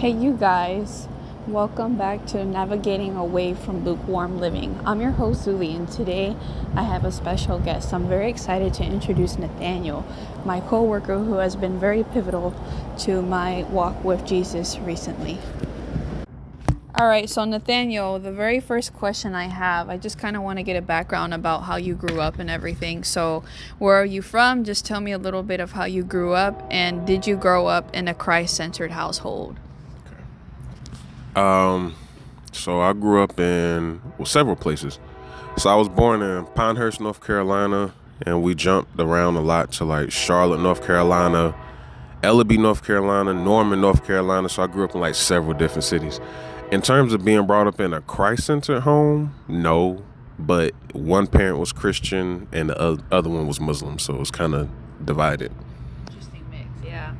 Hey, you guys, welcome back to Navigating Away from Lukewarm Living. I'm your host, Zuli, and today I have a special guest. I'm very excited to introduce Nathaniel, my co-worker who has been very pivotal to my walk with Jesus recently. All right, so Nathaniel, the very first question I have, I just kind of want to get a background about how you grew up and everything. So, where are you from? Just tell me a little bit of how you grew up, and did you grow up in a Christ-centered household? So I grew up in several places. So I was born in Pinehurst, North Carolina, and we jumped around a lot to like Charlotte, North Carolina, Ellaby, North Carolina, Norman, North Carolina. So I grew up in like several different cities. In terms of being brought up in a Christ-centered home, no, but one parent was Christian and the other one was Muslim, so it was kind of divided. Interesting mix, yeah.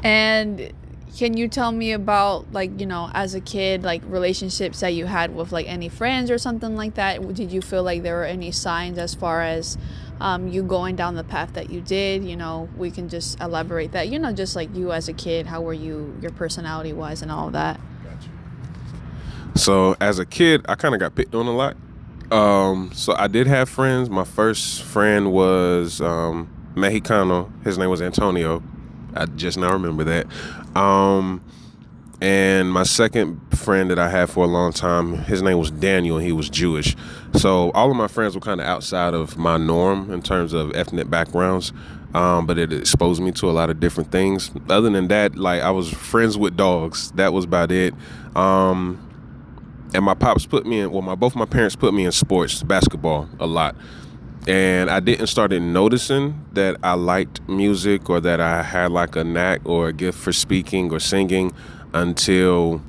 And can you tell me about, like, as a kid, like relationships that you had with like any friends or something like that? Did you feel like there were any signs as far as you going down the path that you did? We can just elaborate that, just like you as a kid, how were you, your personality wise and all of that? Gotcha. So as a kid, I kind of got picked on a lot. So I did have friends. My first friend was Mexicano. His name was Antonio. I just now remember that. And my second friend that I had for a long time, his name was Daniel, and he was Jewish. So all of my friends were kind of outside of my norm in terms of ethnic backgrounds, but it exposed me to a lot of different things. Other than that, like I was friends with dogs. That was about it. And my pops put me in, both my parents put me in sports, basketball a lot. And I didn't start noticing that I liked music or that I had like a knack or a gift for speaking or singing until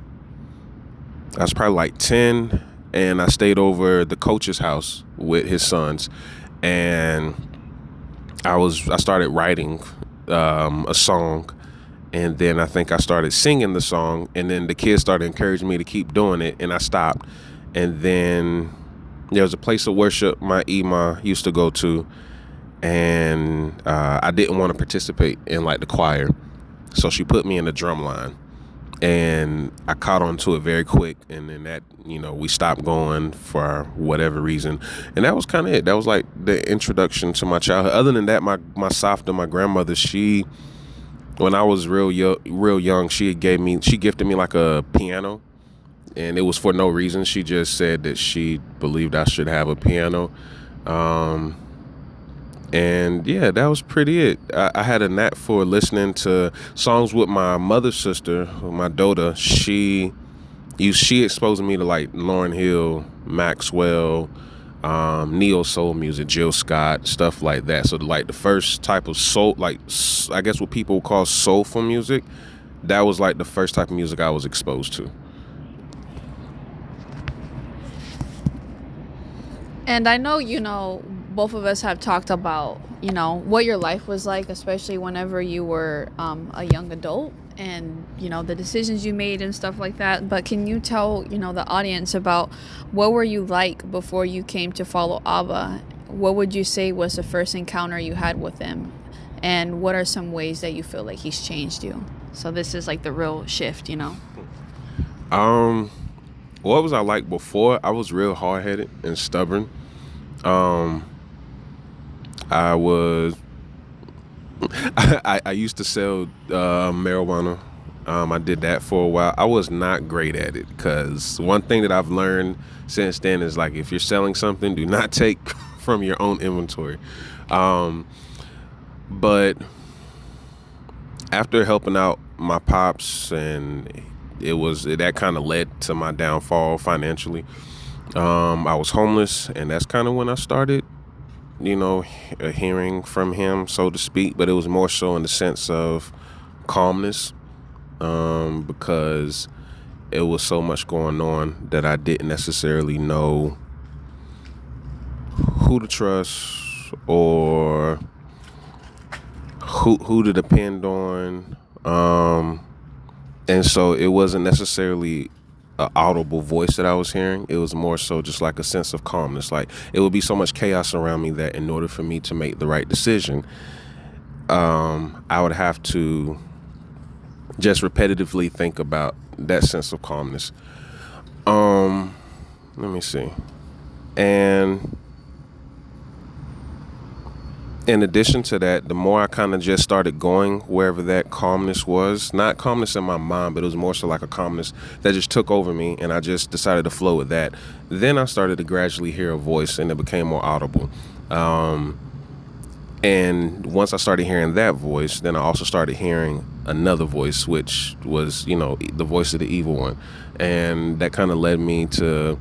I was probably like 10, and I stayed over the coach's house with his sons, and I started writing a song, and then I think I started singing the song, and then the kids started encouraging me to keep doing it, and I stopped. And then there was a place of worship my Ima used to go to, and I didn't want to participate in like the choir, so she put me in the drum line, and I caught on to it very quick, and then that, we stopped going for whatever reason, and that was kind of it. That was like the introduction to my childhood. Other than that, my Safta, my grandmother, when I was real young, she gifted me like a piano. And it was for no reason. She just said that she believed I should have a piano. And yeah, that was pretty it. I had a knack for listening to songs with my mother's sister, my Dota. She exposed me to like Lauryn Hill, Maxwell, neo soul music, Jill Scott, stuff like that. So like the first type of soul, like I guess what people call soulful music, that was like the first type of music I was exposed to. And I know, both of us have talked about, what your life was like, especially whenever you were a young adult and, the decisions you made and stuff like that. But can you tell, the audience about what were you like before you came to follow Abba? What would you say was the first encounter you had with him? And what are some ways that you feel like he's changed you? So this is like the real shift, What was I like before? I was real hard-headed and stubborn. I used to sell marijuana. I did that for a while. I was not great at it because one thing that I've learned since then is like if you're selling something, do not take from your own inventory. But after helping out my pops, and that kind of led to my downfall financially. I was homeless, and that's kind of when I started, hearing from him, so to speak. But it was more so in the sense of calmness, because it was so much going on that I didn't necessarily know who to trust or who to depend on. And so it wasn't necessarily an audible voice that I was hearing. It was more so just like a sense of calmness. Like it would be so much chaos around me that in order for me to make the right decision, I would have to just repetitively think about that sense of calmness. Let me see. And in addition to that, the more I kind of just started going wherever that calmness was, not calmness in my mind, but it was more so like a calmness that just took over me, and I just decided to flow with that. Then I started to gradually hear a voice, and it became more audible. And once I started hearing that voice, then I also started hearing another voice, which was, the voice of the evil one. And that kind of led me to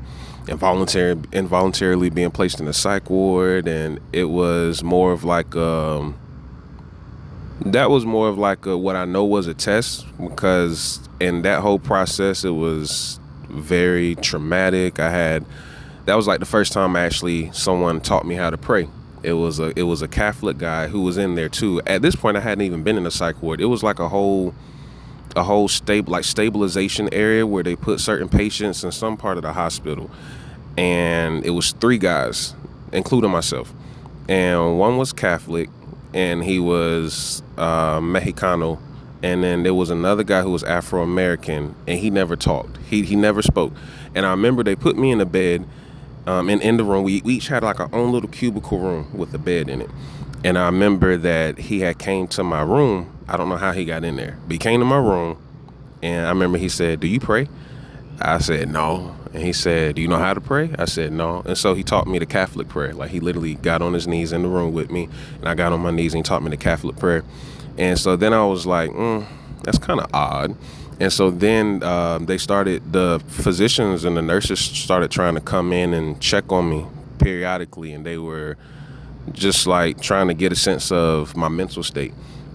involuntarily being placed in a psych ward. And it was more of like, what I know was a test, because in that whole process, it was very traumatic. That was like the first time someone taught me how to pray. It was a Catholic guy who was in there too. At this point, I hadn't even been in a psych ward. It was like a whole stabilization area where they put certain patients in some part of the hospital. And it was 3 guys, including myself. And one was Catholic, and he was Mexicano. And then there was another guy who was Afro-American, and he never talked. He never spoke. And I remember they put me in the bed. And in the room, we each had like our own little cubicle room with a bed in it. And I remember that he had came to my room. I don't know how he got in there, but he came to my room. And I remember he said, "Do you pray?" I said, "No." And he said, "Do you know how to pray?" I said, "No." And so he taught me the Catholic prayer. Like, he literally got on his knees in the room with me, and I got on my knees, and he taught me the Catholic prayer. And so then I was like, that's kind of odd. And so then the physicians and the nurses started trying to come in and check on me periodically, and they were just like trying to get a sense of my mental state.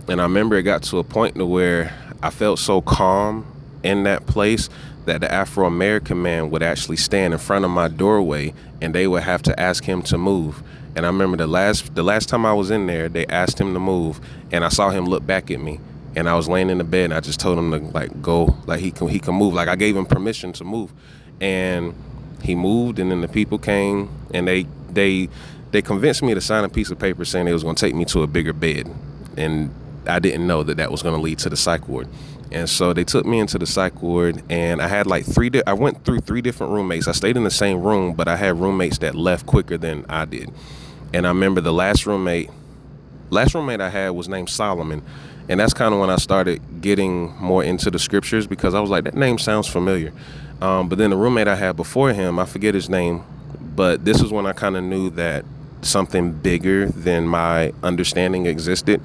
And I remember it got to a point to where I felt so calm in that place that the Afro-American man would actually stand in front of my doorway, and they would have to ask him to move. And I remember the last time I was in there, they asked him to move, and I saw him look back at me. And I was laying in the bed, and I just told him to go, he can move. Like, I gave him permission to move, and he moved. And then the people came, and they convinced me to sign a piece of paper saying they was going to take me to a bigger bed. And I didn't know that was going to lead to the psych ward. And so they took me into the psych ward, and I had I went through 3 different roommates. I stayed in the same room, but I had roommates that left quicker than I did. And I remember the last roommate I had was named Solomon. And that's kind of when I started getting more into the scriptures, because I was like, that name sounds familiar. But then the roommate I had before him, I forget his name, but this is when I kind of knew that something bigger than my understanding existed.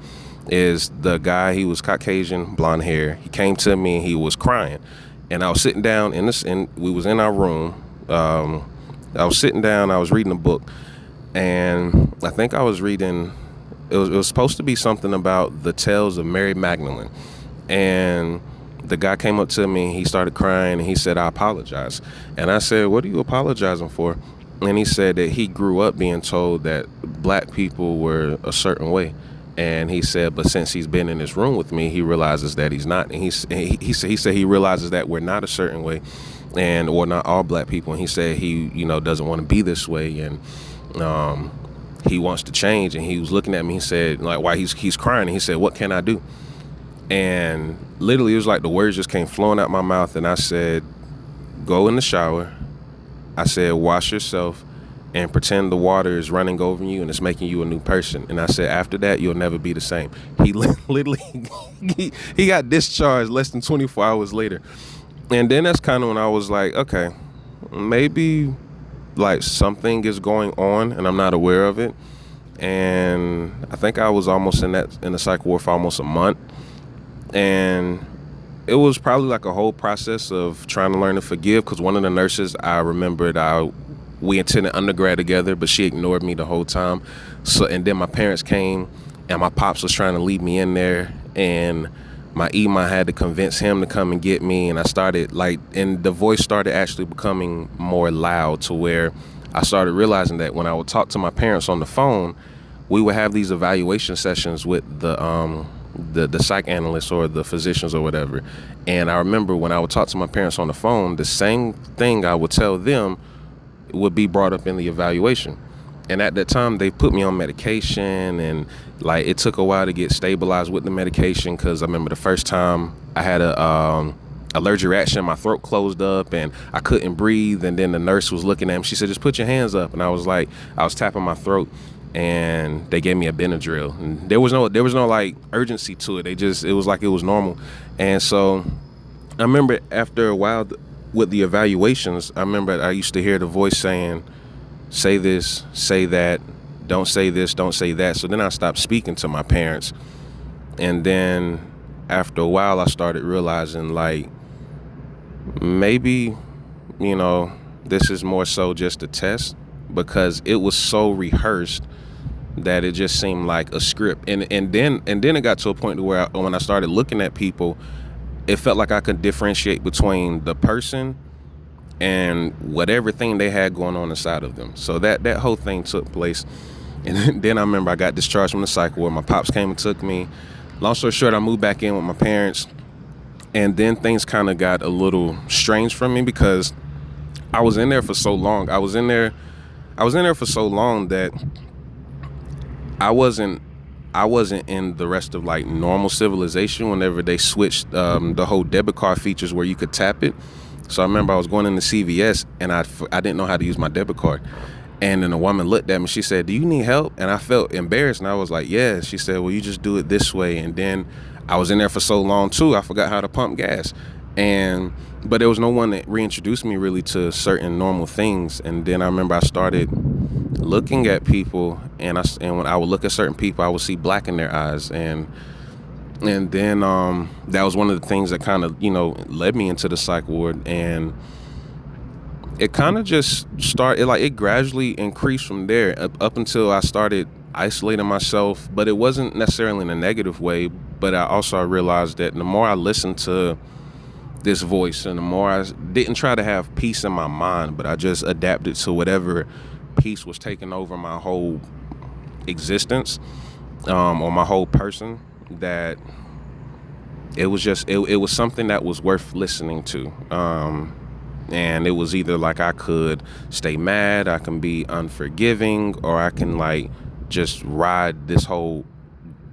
Is the guy, he was Caucasian, blonde hair. He came to me and he was crying. And I was sitting down we was in our room. I was sitting down, I was reading a book. And I think I was reading, it was supposed to be something about the tales of Mary Magdalene. And the guy came up to me, he started crying, and he said, "I apologize." And I said, "What are you apologizing for?" And he said that he grew up being told that black people were a certain way. And he said, but since he's been in this room with me, he realizes that he's not. And he said he realizes that we're not a certain way, or not all black people. And he said he, doesn't want to be this way, and he wants to change. And he was looking at me. He said, like, why he's crying. And he said, "What can I do?" And literally, it was like the words just came flowing out my mouth. And I said, "Go in the shower." I said, "Wash yourself and pretend the water is running over you and it's making you a new person." And I said, "After that, you'll never be the same." He literally, he got discharged less than 24 hours later. And then that's kind of when I was like, okay, maybe like something is going on and I'm not aware of it. And I think I was almost in the psych ward for almost a month. And it was probably like a whole process of trying to learn to forgive, because one of the nurses, I remembered, we attended undergrad together, but she ignored me the whole time. So, and then my parents came, and my pops was trying to leave me in there, and my Ima had to convince him to come and get me. And I started and the voice started actually becoming more loud, to where I started realizing that when I would talk to my parents on the phone, we would have these evaluation sessions with the psych analysts or the physicians or whatever. And I remember when I would talk to my parents on the phone, the same thing I would tell them would be brought up in the evaluation. And at that time, they put me on medication, and like it took a while to get stabilized with the medication, because I remember the first time I had a allergic reaction. My throat closed up and I couldn't breathe. And then the nurse was looking at me. She said, "Just put your hands up." And I was tapping my throat, and they gave me a Benadryl. And there was no like urgency to it. It was like it was normal. And so I remember after a while with the evaluations, I remember I used to hear the voice saying, "Say this, say that, don't say this, don't say that." So then I stopped speaking to my parents. And then after a while, I started realizing, like, maybe, this is more so just a test, because it was so rehearsed that it just seemed like a script. And then it got to a point where when I started looking at people, it felt like I could differentiate between the person and whatever thing they had going on inside of them. So that whole thing took place. And then I remember I got discharged from the psych ward. My pops came and took me. Long story short, I moved back in with my parents. And then things kind of got a little strange for me, because I was in there for so long. I was in there for so long that I wasn't in the rest of like normal civilization whenever they switched the whole debit card features where you could tap it. So I remember I was going into CVS, and I didn't know how to use my debit card. And then a woman looked at me. She said, "Do you need help?" And I felt embarrassed, and I was like, "Yeah." She said, "Well, you just do it this way." And then I was in there for so long too, I forgot how to pump gas. But there was no one that reintroduced me really to certain normal things. And then I remember I started looking at people, and when I would look at certain people, I would see black in their eyes. And then that was one of the things that kind of, led me into the psych ward. And it kind of just started, it gradually increased from there up until I started isolating myself. But it wasn't necessarily in a negative way. But I realized that the more I listened to this voice, and the more I didn't try to have peace in my mind, but I just adapted to whatever peace was taking over my whole existence, or my whole person, that it was something that was worth listening to. And it was either like I could stay mad, I can be unforgiving, or I can like just ride this whole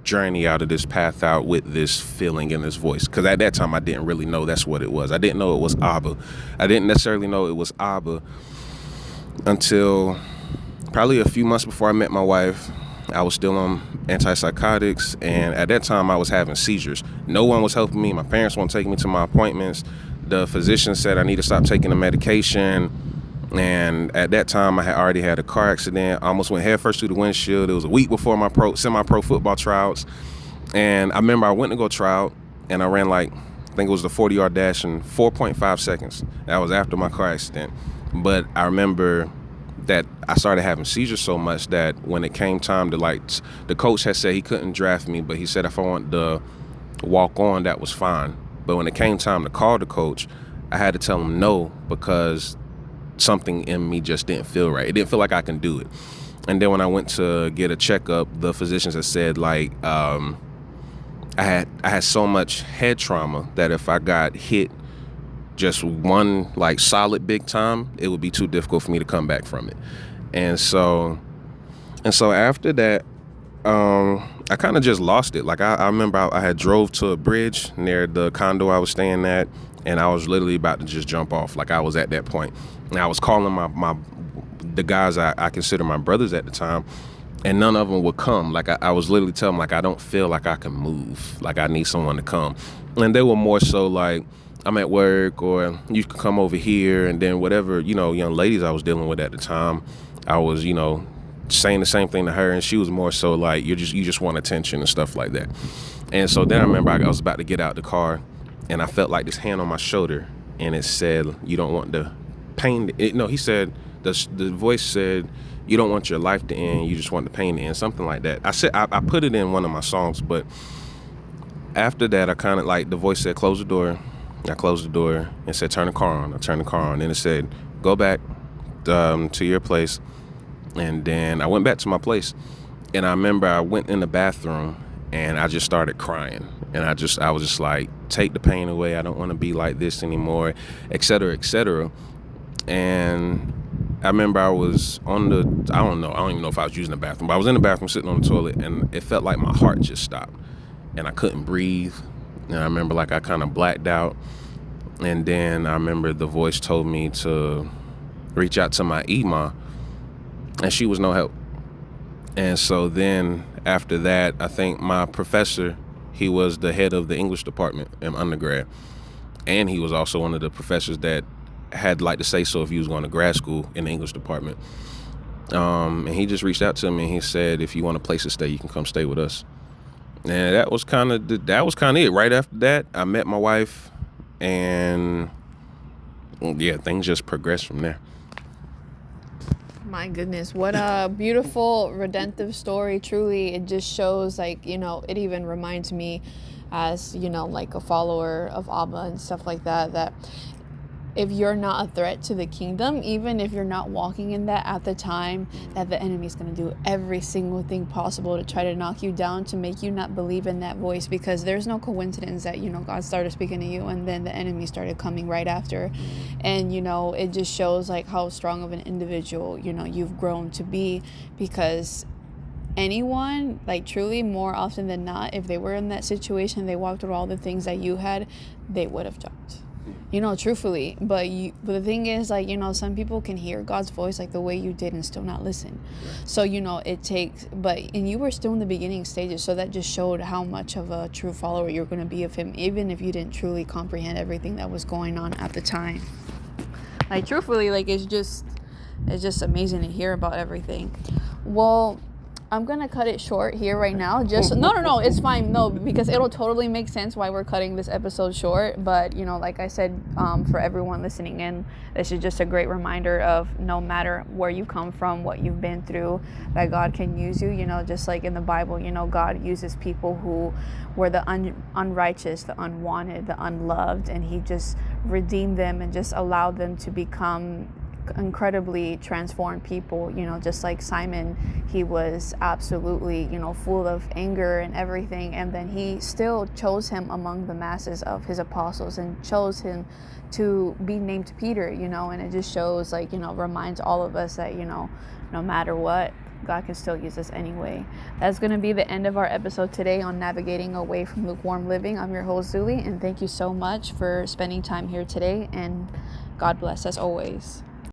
journey out of this path out with this feeling in this voice. Because at that time I didn't really know that's what it was. I didn't know it was Abba. I didn't necessarily know it was Abba until probably a few months before I met my wife. I was still on antipsychotics, and at that time I was having seizures. No one was helping me. My parents won't take me to my appointments. The physician said I need to stop taking the medication. And at that time, I had already had a car accident. I almost went headfirst through the windshield. It was a week before my semi-pro football tryouts. And I remember I went to go try out, and I ran I think it was the 40-yard dash in 4.5 seconds. That was after my car accident. But I remember that I started having seizures so much that when it came time to the coach had said he couldn't draft me, but he said if I wanted to walk on, that was fine. But when it came time to call the coach, I had to tell him no, because something in me just didn't feel right. It didn't feel like I can do it. And then when I went to get a checkup, the physicians had said I had so much head trauma that if I got hit just one solid big time, it would be too difficult for me to come back from it. And so after that, I kind of just lost it. I remember I had drove to a bridge near the condo I was staying at, and I was literally about to just jump off. I was at that point. And I was calling the guys I consider my brothers at the time, and none of them would come. I was literally telling them, I don't feel like I can move. I need someone to come. And they were more so I'm at work, or you can come over here. And then whatever, young ladies I was dealing with at the time, I was, saying the same thing to her, and she was more so you just want attention and stuff like that. And so then I remember I was about to get out the car, and I felt this hand on my shoulder, and it said, "You don't want the pain." He said, the voice said, "You don't want your life to end. You just want the pain to end," something like that. I put it in one of my songs, but after that, I kind of the voice said, "Close the door." I closed the door and said, "Turn the car on." I turned the car on, and it said, "Go back to your place." And then I went back to my place, and I remember I went in the bathroom, and I just started crying. And I was just take the pain away. I don't want to be like this anymore, et cetera, et cetera. And I remember I was I don't even know if I was using the bathroom, but I was in the bathroom sitting on the toilet, and it felt like my heart just stopped, and I couldn't breathe. And I remember like I kind of blacked out, and then I remember the voice told me to reach out to my Ema, and she was no help. And so then after that, I think my professor, he was the head of the English department in undergrad, and he was also one of the professors that had like to say so if you was going to grad school in the English department. And he just reached out to me and he said, if you want a place to stay, you can come stay with us. And that was kind of it. Right after that, I met my wife, and yeah, things just progressed from there. My goodness, what a beautiful redemptive story. Truly, it just shows, like, you know, it even reminds me as, you know, like a follower of Abba and stuff like that, that if you're not a threat to the kingdom, even if you're not walking in that at the time, that the enemy is going to do every single thing possible to try to knock you down, to make you not believe in that voice, because there's no coincidence that, you know, God started speaking to you and then the enemy started coming right after. And, you know, it just shows like how strong of an individual, you know, you've grown to be, because anyone, like, truly, more often than not, if they were in that situation, they walked through all the things that you had, they would have jumped. You know, truthfully. But the thing is, like, you know, some people can hear God's voice like the way you did and still not listen. So, you know, it takes, and you were still in the beginning stages, so that just showed how much of a true follower you're going to be of him, even if you didn't truly comprehend everything that was going on at the time. Like, truthfully, like, it's just amazing to hear about everything. Well, I'm gonna cut it short here right now. Just no, it's fine. No, because it'll totally make sense why we're cutting this episode short. But, you know, like I said, for everyone listening in, this is just a great reminder of, no matter where you come from, what you've been through, that God can use you. You know, just like in the Bible, you know, God uses people who were the unrighteous, the unwanted, the unloved, and he just redeemed them and just allowed them to become incredibly transformed people. You know, just like Simon, he was absolutely, you know, full of anger and everything, and then he still chose him among the masses of his apostles and chose him to be named Peter, you know. And it just shows, like, you know, reminds all of us that, you know, no matter what, God can still use us anyway. That's going to be the end of our episode today on navigating away from lukewarm living. I'm your host, Zuli, and thank you so much for spending time here today, and God bless as always.